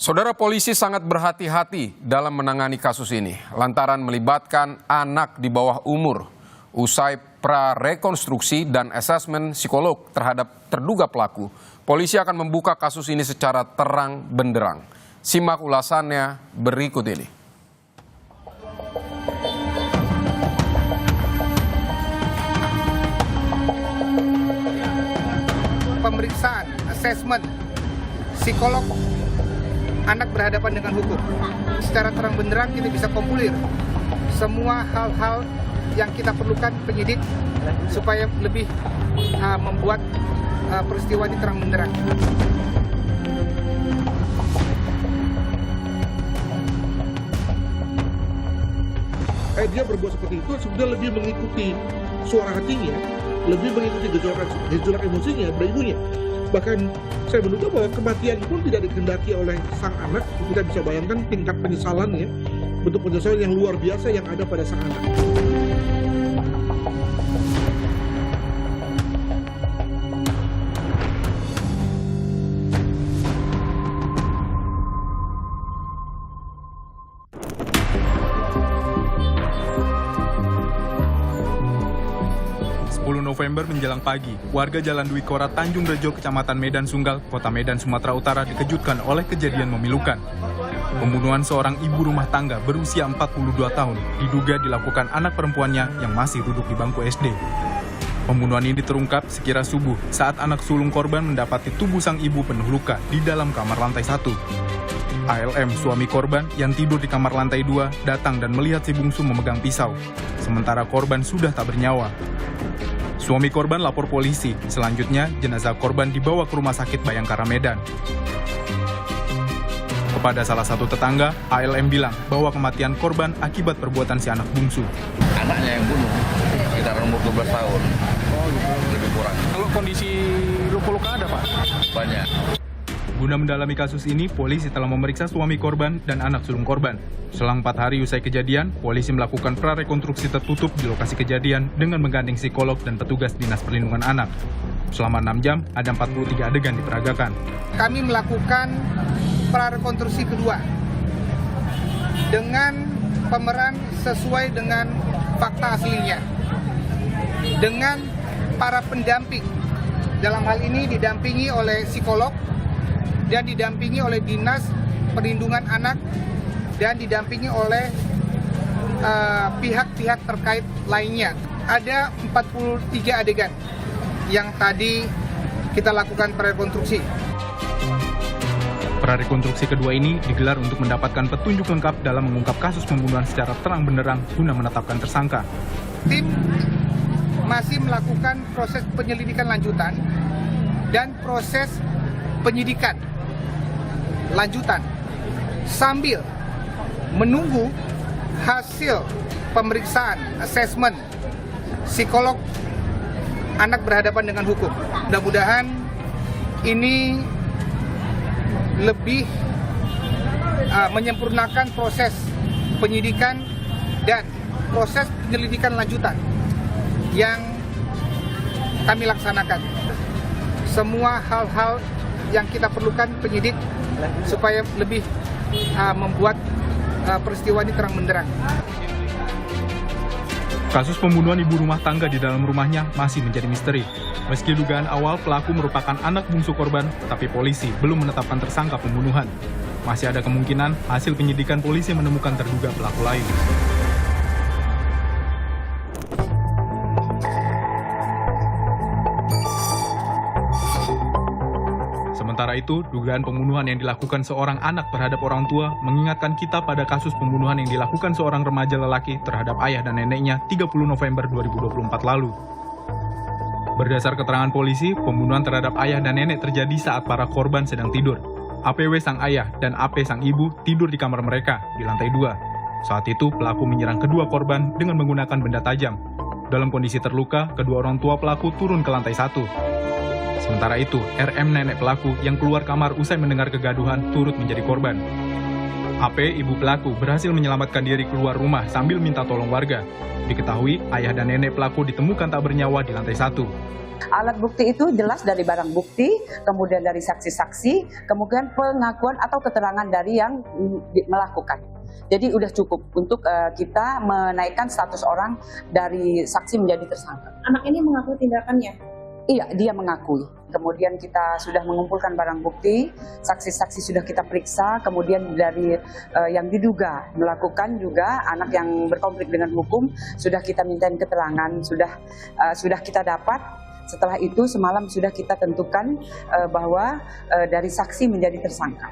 Saudara, polisi sangat berhati-hati dalam menangani kasus ini lantaran melibatkan anak di bawah umur. Usai prarekonstruksi dan asesmen psikolog terhadap terduga pelaku, polisi akan membuka kasus ini secara terang benderang. Simak ulasannya berikut ini. Pemeriksaan, asesmen, psikolog, anak berhadapan dengan hukum. Secara terang benderang kita bisa kumpulir semua hal-hal yang kita perlukan penyidik supaya lebih membuat peristiwa ini terang benderang. Dia berbuat seperti itu sudah lebih mengikuti suara hatinya, lebih mengikuti gejolak emosinya, ibunya. Bahkan saya menduga bahwa kematian pun tidak dikehendaki oleh sang anak. Kita bisa bayangkan tingkat penyesalannya, bentuk penyesalan yang luar biasa yang ada pada sang anak. November menjelang pagi, warga Jalan Dwi Kora, Tanjung Rejo, Kecamatan Medan Sunggal, Kota Medan, Sumatera Utara dikejutkan oleh kejadian memilukan. Pembunuhan seorang ibu rumah tangga berusia 42 tahun diduga dilakukan anak perempuannya yang masih duduk di bangku SD. Pembunuhan ini terungkap sekira subuh saat anak sulung korban mendapati tubuh sang ibu penuh luka di dalam kamar lantai 1. ALM, suami korban yang tidur di kamar lantai 2, datang dan melihat si bungsu memegang pisau, sementara korban sudah tak bernyawa. Suami korban lapor polisi, selanjutnya jenazah korban dibawa ke rumah sakit Bayangkara Medan. Kepada salah satu tetangga, ALM bilang bahwa kematian korban akibat perbuatan si anak bungsu. Anaknya yang bunuh, sekitar umur 12 tahun, lebih kurang. Kalau kondisi luka-luka ada, Pak? Banyak. Guna mendalami kasus ini, polisi telah memeriksa suami korban dan anak sulung korban. Selang 4 hari usai kejadian, polisi melakukan prarekonstruksi tertutup di lokasi kejadian dengan menggandeng psikolog dan petugas Dinas Perlindungan Anak. Selama 6 jam, ada 43 adegan diperagakan. Kami melakukan prarekonstruksi kedua dengan pemeran sesuai dengan fakta aslinya, dengan para pendamping. Dalam hal ini didampingi oleh psikolog dan didampingi oleh Dinas Perlindungan Anak dan didampingi oleh pihak-pihak terkait lainnya. Ada 43 adegan yang tadi kita lakukan prarekonstruksi. Prarekonstruksi kedua ini digelar untuk mendapatkan petunjuk lengkap dalam mengungkap kasus pembunuhan secara terang benderang guna menetapkan tersangka. Tim masih melakukan proses penyelidikan lanjutan dan proses penyidikan lanjutan sambil menunggu hasil pemeriksaan asesmen psikolog anak berhadapan dengan hukum. Mudah-mudahan ini lebih menyempurnakan proses penyidikan dan proses penyelidikan lanjutan yang kami laksanakan. Semua hal-hal yang kita perlukan penyidik supaya lebih membuat peristiwa ini terang benderang. Kasus pembunuhan ibu rumah tangga di dalam rumahnya masih menjadi misteri. Meski dugaan awal pelaku merupakan anak bungsu korban, tetapi polisi belum menetapkan tersangka pembunuhan. Masih ada kemungkinan hasil penyidikan polisi menemukan terduga pelaku lain. Sementara itu, dugaan pembunuhan yang dilakukan seorang anak terhadap orang tua mengingatkan kita pada kasus pembunuhan yang dilakukan seorang remaja lelaki terhadap ayah dan neneknya 30 November 2024 lalu. Berdasar keterangan polisi, pembunuhan terhadap ayah dan nenek terjadi saat para korban sedang tidur. APW sang ayah dan AP sang ibu tidur di kamar mereka di lantai 2. Saat itu, pelaku menyerang kedua korban dengan menggunakan benda tajam. Dalam kondisi terluka, kedua orang tua pelaku turun ke lantai 1. Sementara itu, RM nenek pelaku yang keluar kamar usai mendengar kegaduhan turut menjadi korban. AP, ibu pelaku, berhasil menyelamatkan diri keluar rumah sambil minta tolong warga. Diketahui, ayah dan nenek pelaku ditemukan tak bernyawa di lantai 1. Alat bukti itu jelas dari barang bukti, kemudian dari saksi-saksi, kemudian pengakuan atau keterangan dari yang melakukan. Jadi udah cukup untuk kita menaikkan status orang dari saksi menjadi tersangka. Anak ini mengakui tindakannya? Iya, dia mengakui. Kemudian kita sudah mengumpulkan barang bukti, saksi-saksi sudah kita periksa, kemudian dari yang diduga melakukan juga anak yang berkonflik dengan hukum, sudah kita mintain keterangan, sudah kita dapat. Setelah itu semalam sudah kita tentukan bahwa dari saksi menjadi tersangka.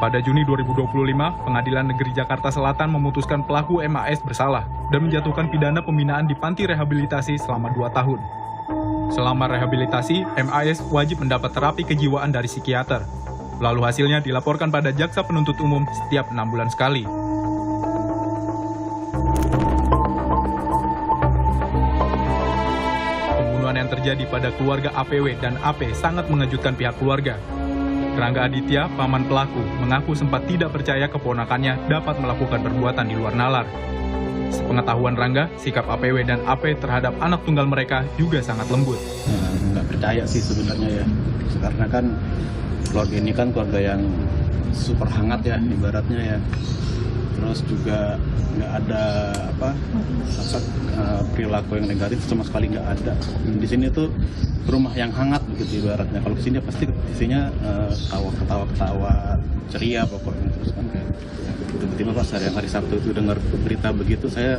Pada Juni 2025, Pengadilan Negeri Jakarta Selatan memutuskan pelaku MAS bersalah dan menjatuhkan pidana pembinaan di panti rehabilitasi selama 2 tahun. Selama rehabilitasi, MAS wajib mendapat terapi kejiwaan dari psikiater. Lalu hasilnya dilaporkan pada Jaksa Penuntut Umum setiap 6 bulan sekali. Pembunuhan yang terjadi pada keluarga APW dan AP sangat mengejutkan pihak keluarga. Rangga Aditya, paman pelaku, mengaku sempat tidak percaya keponakannya dapat melakukan perbuatan di luar nalar. Sepengetahuan Rangga, sikap APW dan AP terhadap anak tunggal mereka juga sangat lembut. Nggak percaya sih sebenarnya ya, karena kan keluarga ini kan keluarga yang super hangat ya ibaratnya ya. Terus juga nggak ada perilaku yang negatif sama sekali nggak ada. Di sini tuh rumah yang hangat begitu ibaratnya. Kalau kesini pasti isinya ketawa ceria pokoknya. Terus kan kayak tiba-tiba pas hari Sabtu itu dengar berita begitu, saya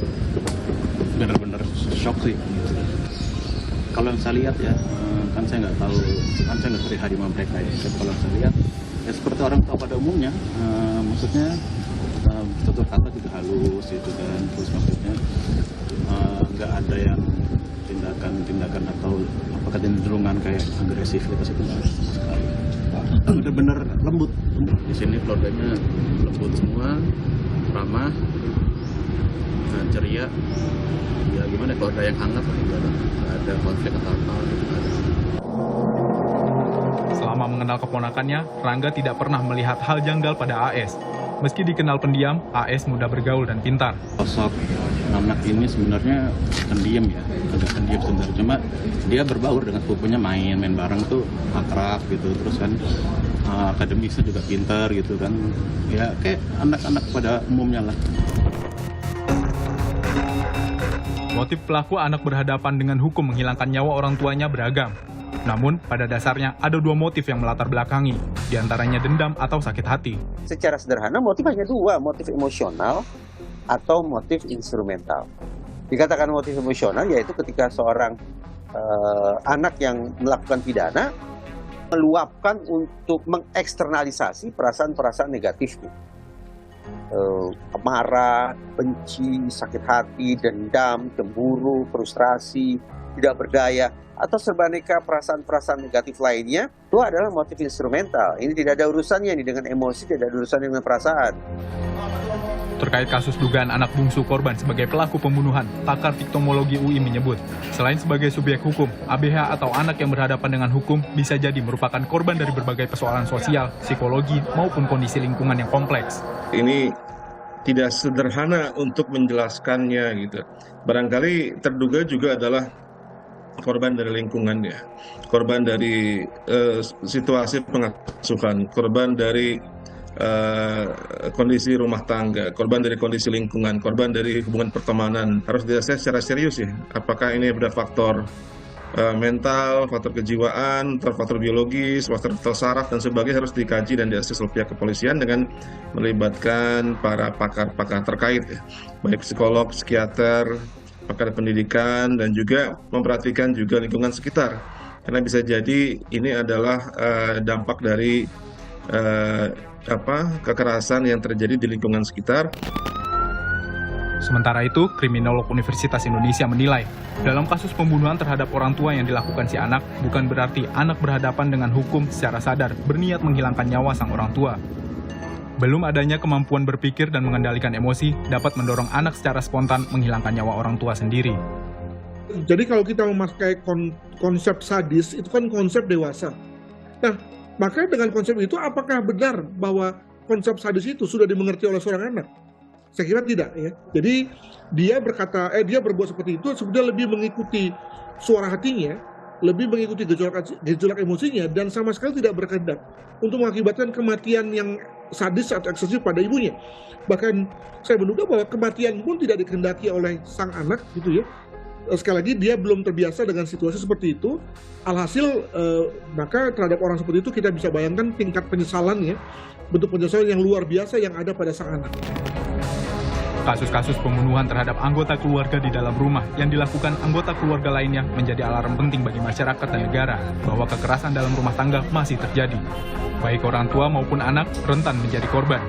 benar-benar shock sih. Kalau yang saya lihat ya, kan saya nggak tahu, kan saya nggak sering harimau mereka ya. Kalau saya lihat ya seperti orang tua pada umumnya, maksudnya tutur kata juga halus gitu kan, terus maksudnya nggak ada yang tindakan atau kecenderungan kayak agresif gitu sih, sama sekali. Bener-bener lembut. Di sini keluarganya lembut semua, ramah, ceria. Ya gimana keluarga yang hangat, nggak ada konflik atau apa gitu. Selama mengenal keponakannya, Rangga tidak pernah melihat hal janggal pada AS. Meski dikenal pendiam, AS mudah bergaul dan pintar. Sosok anak ini sebenarnya pendiam ya, agak pendiam sebenarnya. Cuma dia berbaur dengan sepupunya, main bareng tuh akrab gitu. Terus kan akademisnya juga pintar gitu kan. Ya kayak anak-anak pada umumnya lah. Motif pelaku anak berhadapan dengan hukum menghilangkan nyawa orang tuanya beragam. Namun, pada dasarnya ada 2 motif yang melatar belakangi, diantaranya dendam atau sakit hati. Secara sederhana, motif hanya 2, motif emosional atau motif instrumental. Dikatakan motif emosional yaitu ketika seorang anak yang melakukan pidana meluapkan untuk mengeksternalisasi perasaan-perasaan negatifnya. Marah, benci, sakit hati, dendam, cemburu, frustrasi, tidak berdaya, atau serbaneka perasaan-perasaan negatif lainnya, itu adalah motif instrumental. Ini tidak ada urusannya dengan emosi, tidak ada urusannya dengan perasaan. Terkait kasus dugaan anak bungsu korban sebagai pelaku pembunuhan, pakar viktimologi UI menyebut, selain sebagai subjek hukum, ABH atau anak yang berhadapan dengan hukum bisa jadi merupakan korban dari berbagai persoalan sosial, psikologi, maupun kondisi lingkungan yang kompleks. Ini tidak sederhana untuk menjelaskannya gitu. Barangkali terduga juga adalah korban dari lingkungannya, korban dari situasi pengasuhan, korban dari kondisi rumah tangga, korban dari kondisi lingkungan, korban dari hubungan pertemanan. Harus diasesmen secara serius ya, apakah ini ada faktor mental, faktor kejiwaan, faktor biologis, faktor saraf dan sebagainya, harus dikaji dan diasesmen oleh pihak kepolisian dengan melibatkan para pakar-pakar terkait ya, baik psikolog, psikiater, pakar pendidikan, dan juga memperhatikan juga lingkungan sekitar. Karena bisa jadi ini adalah dampak dari kekerasan yang terjadi di lingkungan sekitar. Sementara itu, kriminolog Universitas Indonesia menilai, dalam kasus pembunuhan terhadap orang tua yang dilakukan si anak, bukan berarti anak berhadapan dengan hukum secara sadar berniat menghilangkan nyawa sang orang tua. Belum adanya kemampuan berpikir dan mengendalikan emosi dapat mendorong anak secara spontan menghilangkan nyawa orang tua sendiri. Jadi kalau kita memakai konsep sadis, itu kan konsep dewasa. Nah, maka dengan konsep itu apakah benar bahwa konsep sadis itu sudah dimengerti oleh seorang anak? Saya kira tidak ya. Jadi dia berbuat seperti itu sebetulnya lebih mengikuti suara hatinya, lebih mengikuti gejolak emosinya, dan sama sekali tidak berkehendak untuk mengakibatkan kematian yang sadis atau eksesif pada ibunya. Bahkan saya menduga bahwa kematian pun tidak dikehendaki oleh sang anak gitu ya. Sekali lagi dia belum terbiasa dengan situasi seperti itu. Alhasil maka terhadap orang seperti itu kita bisa bayangkan tingkat penyesalannya, bentuk penyesalan yang luar biasa yang ada pada sang anak. Kasus-kasus pembunuhan terhadap anggota keluarga di dalam rumah yang dilakukan anggota keluarga lainnya menjadi alarm penting bagi masyarakat dan negara bahwa kekerasan dalam rumah tangga masih terjadi. Baik orang tua maupun anak rentan menjadi korban.